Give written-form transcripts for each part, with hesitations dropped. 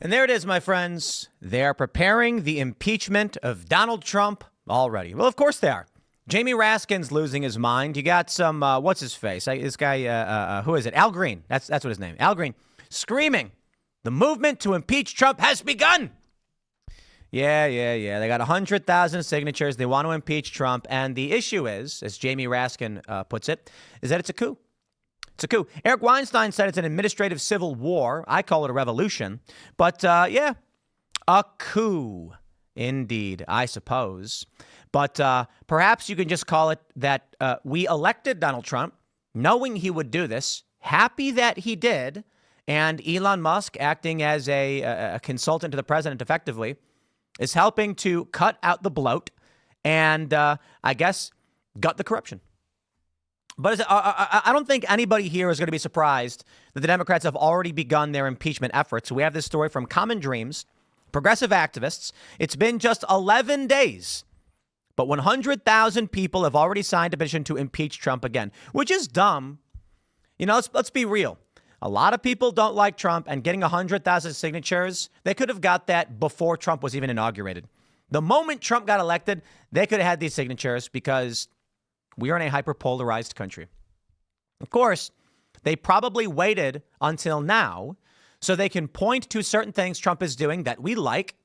And there it is, my friends. They are preparing the impeachment of Donald Trump already. Well, of course they are. Jamie Raskin's losing his mind. You got some, what's his face? This guy, who is it? Al Green. That's what his name. Al Green screaming, the movement to impeach Trump has begun. Yeah. They got 100,000 signatures. They want to impeach Trump. And the issue is, as Jamie Raskin puts it, is that it's a coup. It's a coup. Eric Weinstein said it's an administrative civil war. I call it a revolution. But, a coup. Indeed, I suppose. But perhaps you can just call it that we elected Donald Trump knowing he would do this, happy that he did, and Elon Musk, acting as a consultant to the president effectively, is helping to cut out the bloat and, I guess, gut the corruption. But I don't think anybody here is going to be surprised that the Democrats have already begun their impeachment efforts. We have this story from Common Dreams, progressive activists. It's been just 11 days, but 100,000 people have already signed a petition to impeach Trump again, which is dumb. You know, let's be real. A lot of people don't like Trump, and getting 100,000 signatures, they could have got that before Trump was even inaugurated. The moment Trump got elected, they could have had these signatures because we are in a hyper-polarized country. Of course, they probably waited until now so they can point to certain things Trump is doing that we like,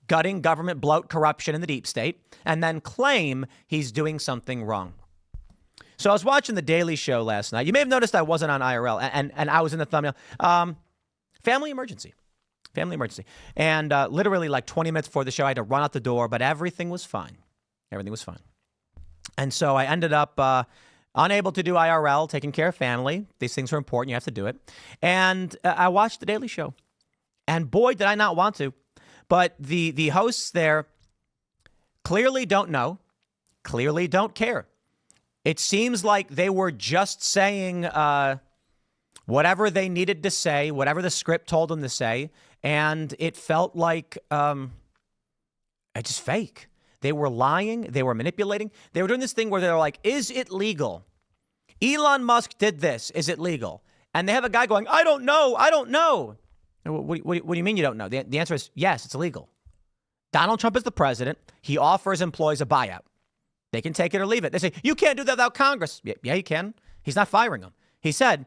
gutting government bloat, corruption in the deep state, and then claim he's doing something wrong. So I was watching The Daily Show last night. You may have noticed I wasn't on IRL, and I was in the thumbnail. Family emergency. And literally like 20 minutes before the show, I had to run out the door, but everything was fine. And so I ended up unable to do IRL, taking care of family. These things are important. You have to do it. And I watched The Daily Show. And boy, did I not want to. But the hosts there clearly don't know, clearly don't care. It seems like they were just saying whatever they needed to say, whatever the script told them to say. And it felt like it's just fake. They were lying. They were manipulating. They were doing this thing where they're like, is it legal? Elon Musk did this. Is it legal? And they have a guy going, I don't know. What do you mean you don't know? The answer is yes, it's illegal. Donald Trump is the president. He offers employees a buyout. They can take it or leave it. They say, you can't do that without Congress. Yeah, you can. He's not firing them. He said,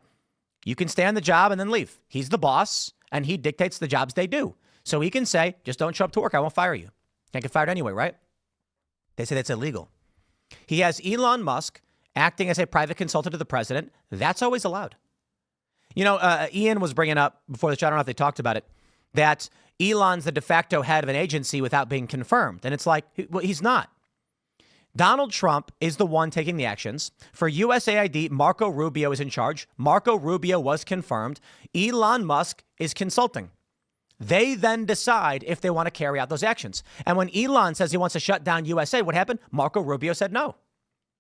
you can stay on the job and then leave. He's the boss, and he dictates the jobs they do. So he can say, just don't show up to work. I won't fire you. Can't get fired anyway, right? They say that's illegal. He has Elon Musk acting as a private consultant to the president. That's always allowed. You know, Ian was bringing up before the show, I don't know if they talked about it, that Elon's the de facto head of an agency without being confirmed. And it's like, well, he's not. Donald Trump is the one taking the actions. For USAID, Marco Rubio is in charge. Marco Rubio was confirmed. Elon Musk is consulting. They then decide if they want to carry out those actions. And when Elon says he wants to shut down USAID, what happened? Marco Rubio said no.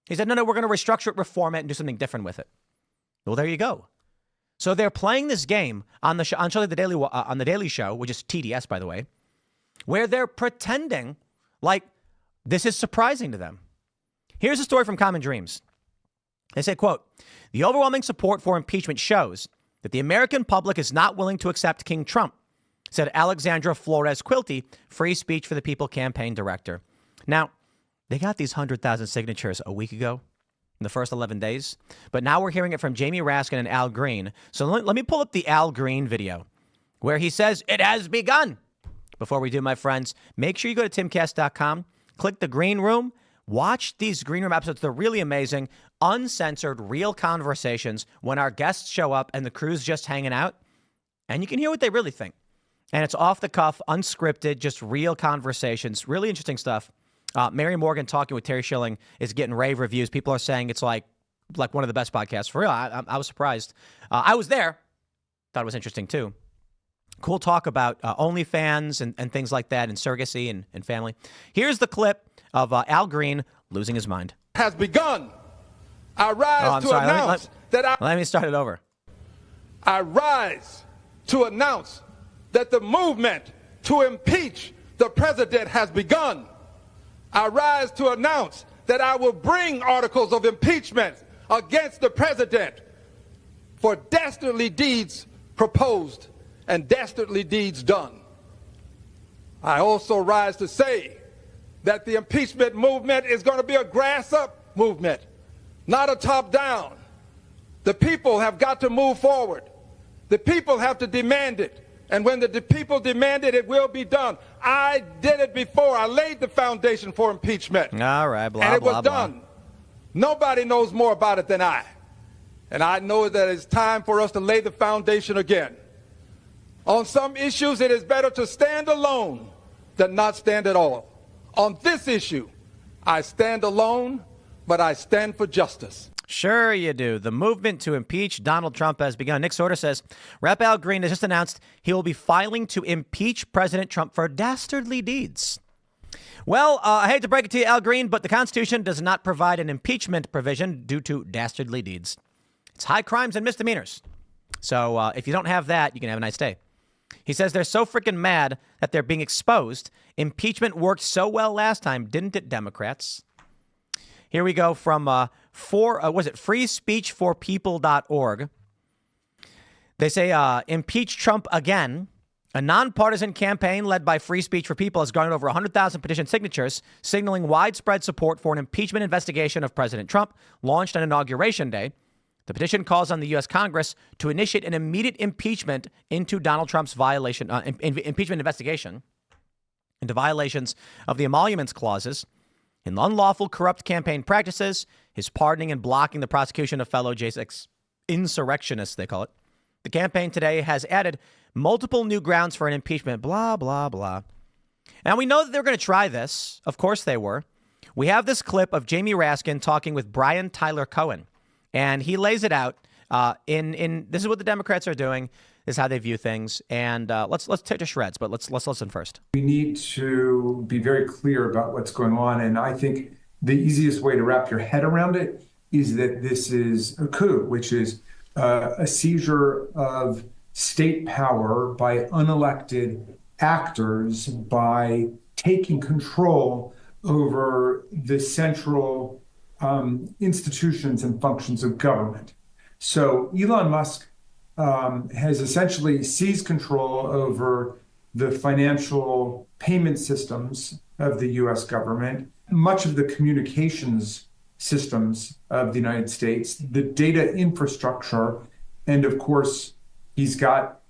He said, no, we're going to restructure it, reform it, and do something different with it. Well, there you go. So they're playing this game on the show, on the Daily Show, which is TDS, by the way, where they're pretending like this is surprising to them. Here's a story from Common Dreams. They say, quote, the overwhelming support for impeachment shows that the American public is not willing to accept King Trump, said Alexandra Flores Quilty, Free Speech for the People campaign director. Now, they got these 100,000 signatures a week ago in the first 11 days, but now we're hearing it from Jamie Raskin and Al Green. So let me pull up the Al Green video where he says it has begun. Before we do, my friends, make sure you go to timcast.com, click the Green Room, watch these Green Room episodes. They're really amazing, uncensored, real conversations when our guests show up and the crew's just hanging out, and you can hear what they really think. And it's off the cuff, unscripted, just real conversations, really interesting stuff. Mary Morgan talking with Terry Schilling is getting rave reviews. People are saying it's like one of the best podcasts. For real, I was surprised. I was there. Thought it was interesting, too. Cool talk about OnlyFans and things like that, and surrogacy and family. Here's the clip of Al Green losing his mind. Has begun. I rise to announce that Let me start it over. I rise to announce that the movement to impeach the president has begun. I rise to announce that I will bring articles of impeachment against the president for dastardly deeds proposed and dastardly deeds done. I also rise to say that the impeachment movement is going to be a grass-up movement, not a top-down. The people have got to move forward. The people have to demand it. And when the people demand it, it will be done. I did it before. I laid the foundation for impeachment. All right, blah, and it was blah, blah. done. Nobody knows more about it than I. And I know that it's time for us to lay the foundation again. On some issues, it is better to stand alone than not stand at all. On this issue, I stand alone, but I stand for justice. Sure you do. The movement to impeach Donald Trump has begun. Nick Sorter says, Rep. Al Green has just announced he will be filing to impeach President Trump for dastardly deeds. Well, I hate to break it to you, Al Green, but the Constitution does not provide an impeachment provision due to dastardly deeds. It's high crimes and misdemeanors. So if you don't have that, you can have a nice day. He says they're so freaking mad that they're being exposed. Impeachment worked so well last time, didn't it, Democrats? Here we go from freespeechforpeople.org. They say impeach Trump again. A nonpartisan campaign led by Free Speech for People has garnered over 100,000 petition signatures, signaling widespread support for an impeachment investigation of President Trump, launched on Inauguration Day. The petition calls on the U.S. Congress to initiate an immediate impeachment into Donald Trump's impeachment investigation into violations of the emoluments clauses, in unlawful corrupt campaign practices, his pardoning and blocking the prosecution of fellow J6 insurrectionists, they call it. The campaign today has added multiple new grounds for an impeachment, blah, blah, blah. Now, we know that they're going to try this. Of course they were. We have this clip of Jamie Raskin talking with Brian Tyler Cohen, and he lays it out in this is what the Democrats are doing. This is how they view things. And let's take to shreds, but let's listen first. We need to be very clear about what's going on. And I think the easiest way to wrap your head around it is that this is a coup, which is a seizure of state power by unelected actors by taking control over the central institutions and functions of government. So Elon Musk has essentially seized control over the financial payment systems of the U.S. government, much of the communications systems of the United States, the data infrastructure, and of course, he's got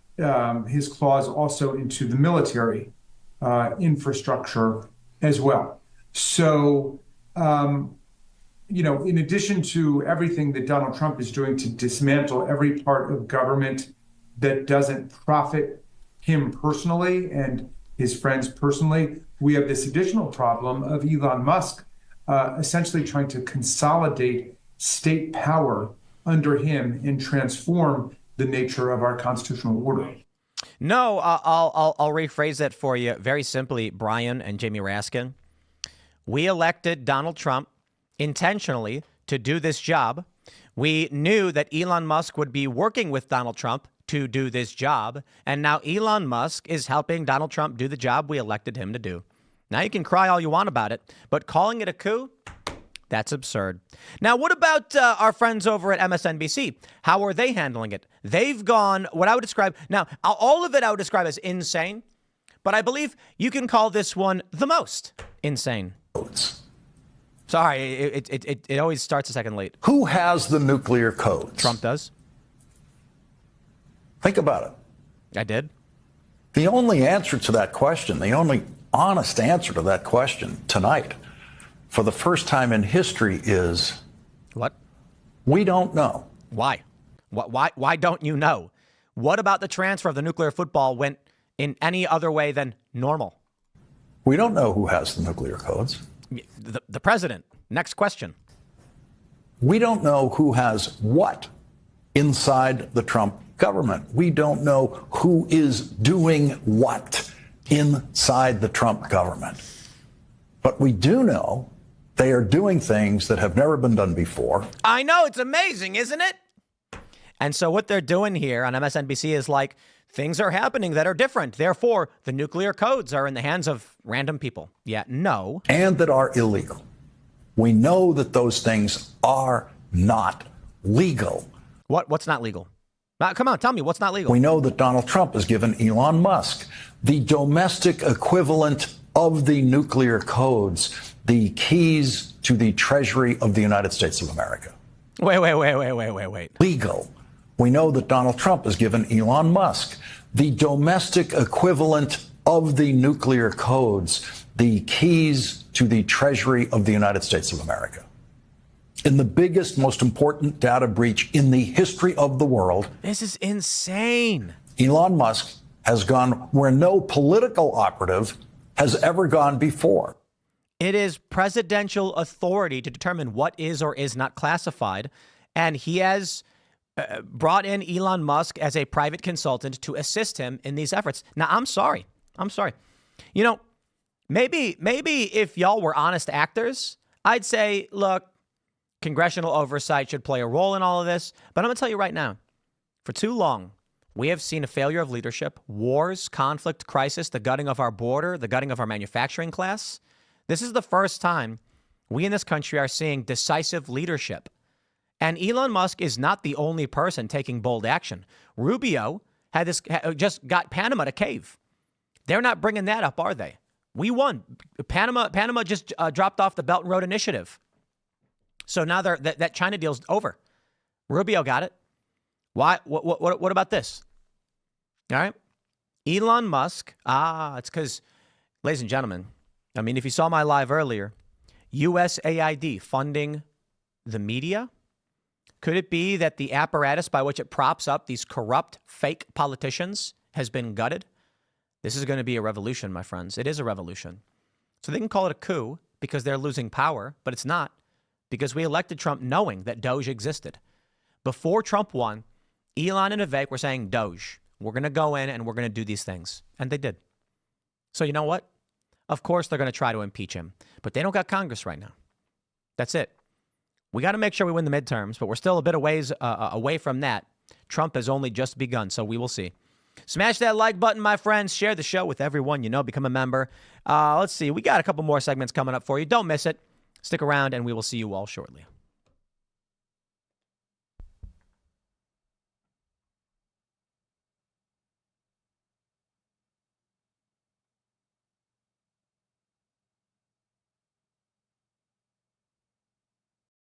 his claws also into the military infrastructure as well. So, in addition to everything that Donald Trump is doing to dismantle every part of government that doesn't profit him personally and his friends personally, we have this additional problem of Elon Musk essentially trying to consolidate state power under him and transform the nature of our constitutional order. No, I'll rephrase that for you very simply, Brian and Jamie Raskin. We elected Donald Trump intentionally to do this job. We knew that Elon Musk would be working with Donald Trump to do this job. And now Elon Musk is helping Donald Trump do the job we elected him to do. Now you can cry all you want about it, but calling it a coup, that's absurd. Now, what about our friends over at MSNBC? How are they handling it? They've gone what I would describe. Now, all of it I would describe as insane, but I believe you can call this one the most insane. Sorry, it always starts a second late. Who has the nuclear codes? Trump does. Think about it. I did. The only answer to that question, the only honest answer to that question tonight, for the first time in history, is what? We don't know. Why? Why don't you know? What about the transfer of the nuclear football went in any other way than normal? We don't know who has the nuclear codes. The president. Next question. We don't know who has what inside the Trump government. We don't know who is doing what inside the Trump government. But we do know they are doing things that have never been done before. I know. It's amazing, isn't it? And so what they're doing here on MSNBC is like, things are happening that are different. Therefore, the nuclear codes are in the hands of random people. Yeah, no. And that are illegal. We know that those things are not legal. What's not legal? Come on, tell me what's not legal. We know that Donald Trump has given Elon Musk the domestic equivalent of the nuclear codes, the keys to the Treasury of the United States of America. Wait. Legal. We know that Donald Trump has given Elon Musk the domestic equivalent of the nuclear codes, the keys to the Treasury of the United States of America. In the biggest, most important data breach in the history of the world. This is insane. Elon Musk has gone where no political operative has ever gone before. It is presidential authority to determine what is or is not classified. And he has brought in Elon Musk as a private consultant to assist him in these efforts. Now, I'm sorry. You know, maybe if y'all were honest actors, I'd say, look, congressional oversight should play a role in all of this. But I'm going to tell you right now, for too long, we have seen a failure of leadership, wars, conflict, crisis, the gutting of our border, the gutting of our manufacturing class. This is the first time we in this country are seeing decisive leadership. And Elon Musk is not the only person taking bold action. Rubio just got Panama to cave. They're not bringing that up, are they? We won. Panama just dropped off the Belt and Road Initiative. So now that China deal's over. Rubio got it. Why? What about this? All right. Elon Musk. It's because, ladies and gentlemen, I mean, if you saw my live earlier, USAID funding the media. Could it be that the apparatus by which it props up these corrupt, fake politicians has been gutted? This is going to be a revolution, my friends. It is a revolution. So they can call it a coup because they're losing power, but it's not, because we elected Trump knowing that Doge existed. Before Trump won, Elon and Vivek were saying, Doge, we're going to go in and we're going to do these things. And they did. So you know what? Of course they're going to try to impeach him, but they don't got Congress right now. That's it. We got to make sure we win the midterms, but we're still a bit away from that. Trump has only just begun, so we will see. Smash that like button, my friends. Share the show with everyone you know. Become a member. Let's see. We got a couple more segments coming up for you. Don't miss it. Stick around, and we will see you all shortly.